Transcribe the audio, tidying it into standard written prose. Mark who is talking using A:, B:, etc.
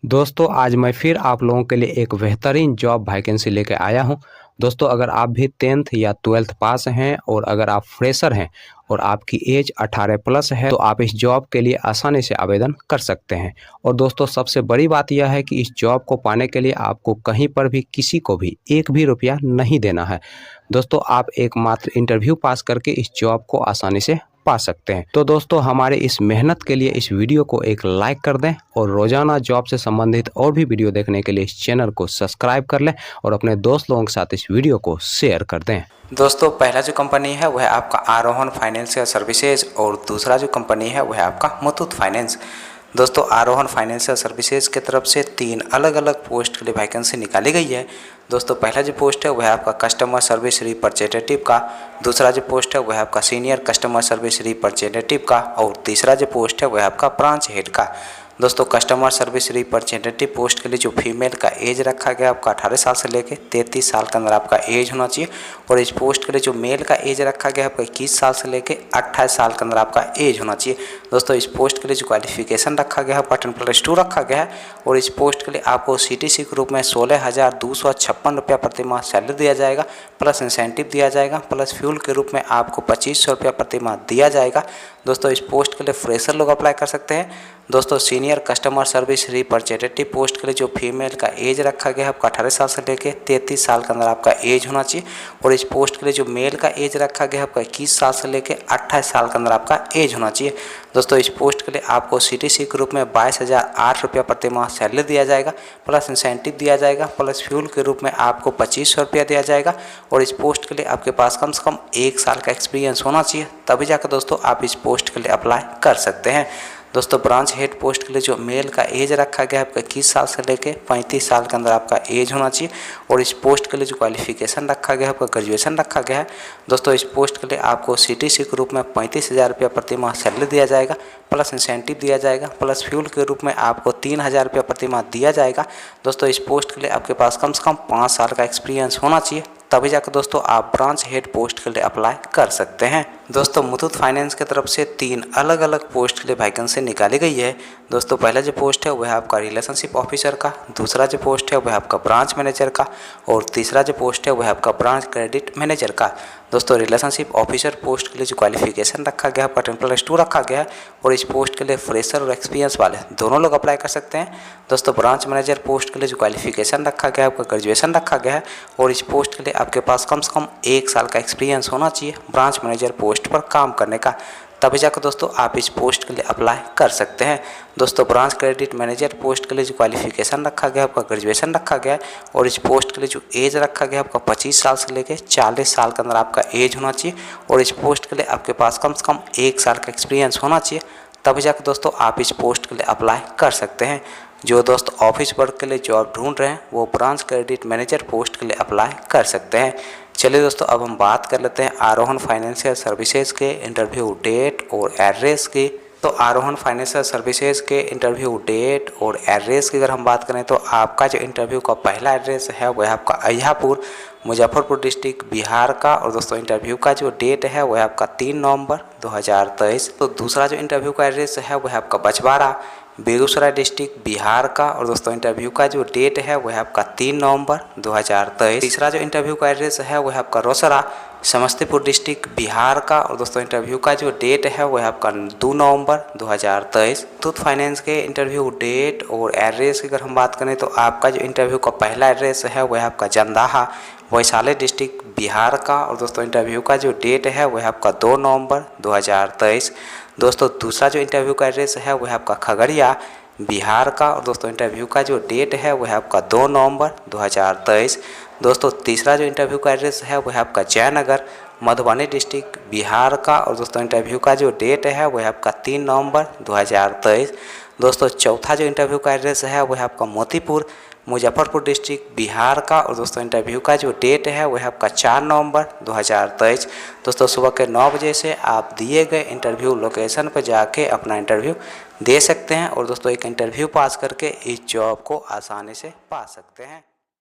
A: दोस्तों आज मैं फिर आप लोगों के लिए एक बेहतरीन जॉब वैकेंसी लेके आया हूं। दोस्तों अगर आप भी 10th या 12th पास हैं और अगर आप फ्रेशर हैं और आपकी एज 18 प्लस है तो आप इस जॉब के लिए आसानी से आवेदन कर सकते हैं। और दोस्तों सबसे बड़ी बात यह है कि इस जॉब को पाने के लिए आपको कहीं पर भी किसी को भी एक भी रुपया नहीं देना है। दोस्तों आप एकमात्र इंटरव्यू पास करके इस जॉब को आसानी से पा सकते हैं। तो दोस्तों हमारे इस मेहनत के लिए इस वीडियो को एक लाइक कर दें और रोजाना जॉब से संबंधित और भी वीडियो देखने के लिए इस चैनल को सब्सक्राइब कर लें और अपने दोस्त लोगों के साथ इस वीडियो को शेयर कर दें। दोस्तों पहला जो कंपनी है वह आपका आरोहन फाइनेंशियल सर्विसेज और दूसरा जो कंपनी है वह आपका मुथूट फाइनेंस। दोस्तों आरोहन फाइनेंशियल सर्विसेज की तरफ से 3 अलग अलग पोस्ट के लिए वैकेंसी निकाली गई है। दोस्तों पहला जो पोस्ट है वह आपका कस्टमर सर्विस रिप्रेजेंटेटिव का, दूसरा जो पोस्ट है वह आपका सीनियर कस्टमर सर्विस रिप्रेजेंटेटिव का और तीसरा जो पोस्ट है वह आपका ब्रांच हेड का। दोस्तों कस्टमर सर्विस रिप्रेजेंटेटिव पोस्ट के लिए जो फीमेल का एज रखा गया आपका 18 साल से लेकर 33 साल के अंदर आपका एज होना चाहिए और इस पोस्ट के लिए जो मेल का एज रखा गया आपका 21 साल से लेकर 28 साल के अंदर आपका एज होना चाहिए। दोस्तों इस पोस्ट के लिए जो क्वालिफिकेशन रखा गया है 10+2 रखा गया है और इस पोस्ट के लिए आपको CTC के रूप में 16,256 रुपया प्रति माह सैलरी दिया जाएगा, प्लस इंसेंटिव दिया जाएगा, प्लस फ्यूल के रूप में आपको 2500 रुपया प्रति माह दिया जाएगा। दोस्तों इस पोस्ट के लिए फ्रेशर लोग अप्लाई कर सकते हैं। दोस्तों senior customer service representative post के लिए जो फीमेल का एज रखा गया है आपका 18 साल से लेकर 33 साल के अंदर आपका एज होना चाहिए और इस पोस्ट के लिए जो मेल का एज रखा गया है आपका 21 साल से लेकर 28 साल के अंदर आपका एज होना चाहिए। दोस्तों इस पोस्ट के लिए आपको CTC के रूप में 22,008 रुपया प्रति माह सैलरी दिया जाएगा, प्लस इंसेंटिव दिया जाएगा, प्लस फ्यूल के रूप में आपको 2500 रुपया दिया जाएगा और इस पोस्ट के लिए आपके पास कम से कम 1 साल का एक्सपीरियंस होना चाहिए, तभी जाकर दोस्तों आप इस पोस्ट के लिए अप्लाई कर सकते हैं। दोस्तों ब्रांच हेड पोस्ट के लिए जो मेल का एज रखा गया है आपका 21 साल से लेकर 35 साल के अंदर आपका एज होना चाहिए और इस पोस्ट के लिए जो क्वालिफिकेशन रखा गया है आपका ग्रेजुएशन रखा गया है। दोस्तों इस पोस्ट के लिए आपको CTC के रूप में 35,000 रुपया प्रति माह सैलरी दिया जाएगा, प्लस इंसेंटिव दिया जाएगा, प्लस फ्यूल के रूप में आपको 3,000 रुपया प्रति माह दिया जाएगा। दोस्तों इस पोस्ट के लिए आपके पास कम से कम 5 साल का एक्सपीरियंस होना चाहिए, तभी जाकर दोस्तों आप ब्रांच हेड पोस्ट के लिए अप्लाई कर सकते हैं। दोस्तों मुथूट फाइनेंस की तरफ से 3 अलग अलग पोस्ट के लिए वैकेंसी निकाली गई है। दोस्तों पहला जो पोस्ट है वह आपका रिलेशनशिप ऑफिसर का, दूसरा जो पोस्ट है वह आपका ब्रांच मैनेजर का और तीसरा जो पोस्ट है वह आपका ब्रांच क्रेडिट मैनेजर का। दोस्तों रिलेशनशिप ऑफिसर पोस्ट के लिए जो क्वालिफिकेशन रखा गया है आपका 10+2 रखा गया है और इस पोस्ट के लिए फ्रेशर और एक्सपीरियंस वाले दोनों लोग अप्लाई कर सकते हैं। दोस्तों ब्रांच मैनेजर पोस्ट के लिए जो क्वालिफिकेशन रखा गया है आपका ग्रेजुएशन रखा गया है और इस पोस्ट के लिए आपके पास कम से कम 1 साल का एक्सपीरियंस होना चाहिए ब्रांच मैनेजर पोस्ट पर काम करने का, तभी जाकर दोस्तों आप इस पोस्ट के लिए अप्लाई कर सकते हैं। दोस्तों ब्रांच क्रेडिट मैनेजर पोस्ट के लिए जो क्वालिफिकेशन रखा गया है आपका ग्रेजुएशन रखा गया है और इस पोस्ट के लिए जो एज रखा गया है आपका 25 साल से लेकर 40 साल के अंदर आपका एज होना चाहिए और इस पोस्ट के लिए आपके पास कम से कम 1 साल का एक्सपीरियंस होना चाहिए, तभी जाकर दोस्तों आप इस पोस्ट के लिए अप्लाई कर सकते हैं। जो दोस्त ऑफिस वर्क के लिए जॉब ढूंढ रहे हैं वो ब्रांच क्रेडिट मैनेजर पोस्ट के लिए अप्लाई कर सकते हैं। चलिए दोस्तों अब हम बात कर लेते हैं आरोहन फाइनेंशियल सर्विसेज के इंटरव्यू डेट और एड्रेस की। तो आरोहन फाइनेंशियल सर्विसेज के इंटरव्यू डेट और एड्रेस की अगर हम बात करें तो आपका जो इंटरव्यू का पहला एड्रेस है वह आपका अहियापुर मुजफ्फरपुर डिस्ट्रिक्ट बिहार का और दोस्तों इंटरव्यू का जो डेट है वह आपका 3 नवंबर 2023। तो दूसरा जो इंटरव्यू का एड्रेस है वह आपका बछवाड़ा बेगूसराय डिस्ट्रिक्ट बिहार का और दोस्तों इंटरव्यू का जो डेट है वह आपका 3 नवंबर 2023। तीसरा जो इंटरव्यू का एड्रेस है वह आपका रोसड़ा समस्तीपुर डिस्ट्रिक्ट बिहार का और दोस्तों इंटरव्यू का जो डेट है वह आपका 2 नवंबर 2023। मुथूट फाइनेंस के इंटरव्यू डेट और एड्रेस की अगर हम बात करें तो आपका जो इंटरव्यू का पहला एड्रेस है वह आपका जंदाहा वैशाली डिस्ट्रिक्ट बिहार का और दोस्तों इंटरव्यू का जो डेट है वह आपका 2 नवंबर 2023। दोस्तों दूसरा जो इंटरव्यू का एड्रेस है वह आपका खगड़िया बिहार का और दोस्तों इंटरव्यू का जो डेट है वह आपका 2 नवंबर 2023। दोस्तों तीसरा जो इंटरव्यू का एड्रेस है वह आपका जयनगर मधुबनी डिस्ट्रिक्ट बिहार का और दोस्तों इंटरव्यू का जो डेट है वह आपका 3 नवंबर 2023। दोस्तों चौथा जो इंटरव्यू का एड्रेस है वह आपका मोतीपुर मुजफ्फरपुर डिस्ट्रिक्ट बिहार का और दोस्तों इंटरव्यू का जो डेट है वह आपका 4 नवंबर 2023। दोस्तों सुबह के 9 बजे से आप दिए गए इंटरव्यू लोकेशन पर जाके अपना इंटरव्यू दे सकते हैं और दोस्तों एक इंटरव्यू पास करके इस जॉब को आसानी से पा सकते हैं।